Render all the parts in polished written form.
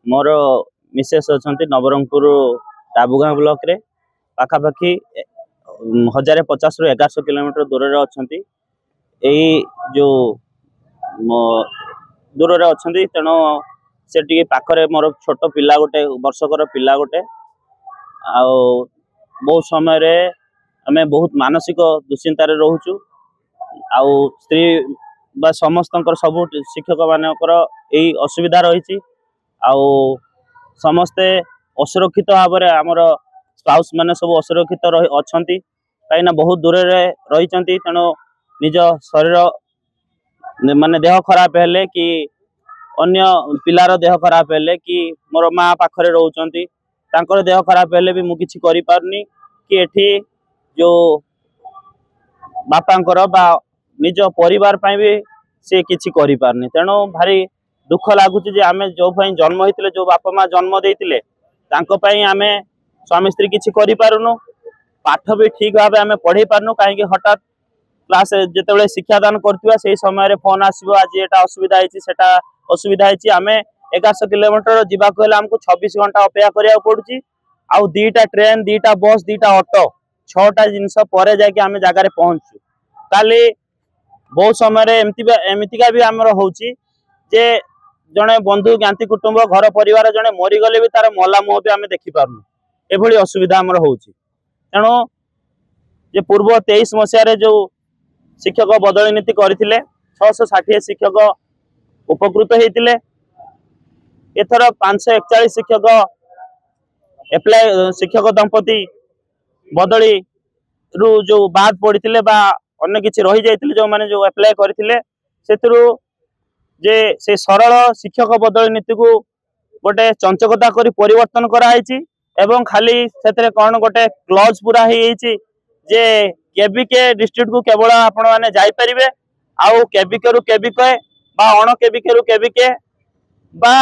मोर Mrs अच्छा Nabarangpur टाबुगाँ block रे पाखापाखि 1050 रु 1100 किलोमीटर दूर रे अच्छा जो दूर रे अच्छा तेणु से टी पाखरे मोर छोट पिला गोटे वर्षकर पिला गोटे आउ बहुत समय रे आमे बहुत मानसिक दुश्चिंतार रोचु आउ स्त्री बा समस्त सब शिक्षक मानकर यही असुविधा रही आउ समस्ते असुरक्षित भाव में आमर स्पाउस माने सब असुरक्षित अच्छा कहीं बहुत दूर रही तेणु निज शरीर माने देह खराब हेले कि अन्य पिलार देह खराब हेले कि मोर माँ पाखरे रोचंती तांकर देह खराब हेले भी मु किछि करि पारनी कि एठी जो बापांकर बा निज परिवार पई भी से किछि करि पारनी तेणु भारी दुख लगुच आमे जो जन्म होते जो बापा माँ जन्म देते आमे स्वामी स्त्री किसी करूँ पाठ भी ठीक भाव आम पढ़े पार्नु कहीं हठात क्लास जिते शिक्षादान करवा से समय फोन आसो आज एटा असुविधा सेटा असुविधा आम 1100 किलोमीटर जावाक आमको 26 घंटा अपेक्षा करा पड़ी आउ 2टा ट्रेन 2टा बस 2टा ऑटो 6टा जिनस पर जाके आम जगार पहुंचु काली बहुत समय एमतीका भी आमर होची जे जड़े बंधु ज्ञाति कुटुंब घर परिवार जड़े मरीगले भी तार मला मुह भी आम देखी पार्नु एभली असुविधा आमर होची तेणु जे पूर्व 23 मसीह जो शिक्षक बदली नीति करथिले 660 शिक्षक उपकृत होते एथर 541 शिक्षक एप्लाय शिक्षक दंपति बदली रु जो बाद पड़ते बा अन्य किसी रही जाइए जो माने जो एप्लाय करथिले सेतरु जे से सरल शिक्षक बदली नीति को गोटे चंचकता करी परिवर्तन कराई एवं खाली से कौन गोटे क्लज पूरा हो जे केबिके डिस्ट्रिक्ट को केवल आपण मैंने जापरेंगे आउ केबिके रु केबिके बा अण केबिके रु केबिके बा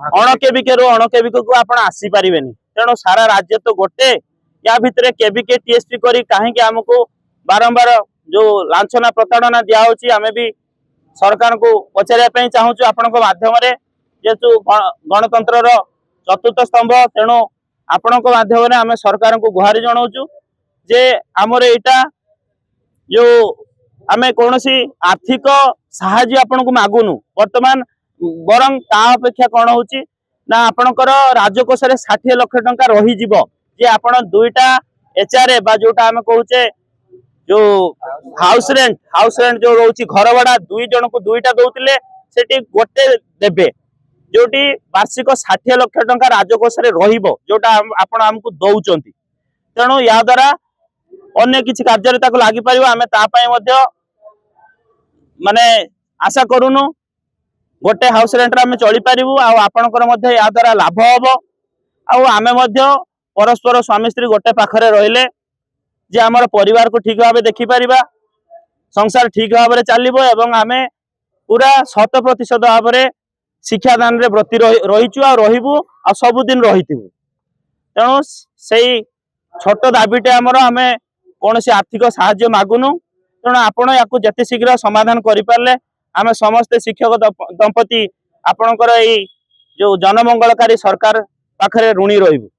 अण केबिके रु अण केबिके को आपण आसी पारिबेनी तेणु सारा राज्य तो गोटे या भितर केबिके टीएसपी करी कहीं आमको बारंबार जो लांछना प्रताड़ना दिया होची आमे भी सरकार को पचारे चाहूँ आपण माध्यम जेहेतु गणतंत्र चतुर्थ स्तंभ तेणु आपण माध्यम आम सरकार को गुहारी जनाऊँ जे आमर एटा जो आम कौन आर्थिक साहाय्य आपण को मागुनु वर्तमान बरं ता अपेक्षा कौन हो आपणकर राजकोष 60 लाख टंका रही जे आपण 2टा एचआरए बा जोटा आम कहूचे जो हाउस रेंट जो रोची घर भड़ा 2 जन को 2टा दौले से गोटे देबे जोटी वार्षिक 60 लाख टंका राजकोष जोटा आपण आमको दौरान तेणु या द्वारा अन्य किसी कार्य लगी पार आम माने आशा करूनु गोटे हाउस रेंट आम चली पारू आपणकर या द्वारा लाभ हम आम परस्पर स्वामी स्त्री गोटे पाखरे रहिले जे आमर परिवार को ठीक भाव देखिपर संसार ठीक भाव चलो एवं आम पूरा 100% भाव शिक्षादान रे व्रती रहीचु आ रहिबु आ सबुदिन रहिथिबु तेणु से छोट दाबीटे आमर आमे कौन से आर्थिक साहाय्य मागुनु तेणु आपण या जिते शीघ्र समाधान करें आम समस्ते शिक्षक दंपति आपणकर जो जनमंगलकारी सरकार पाखरे ऋणी रहिबु।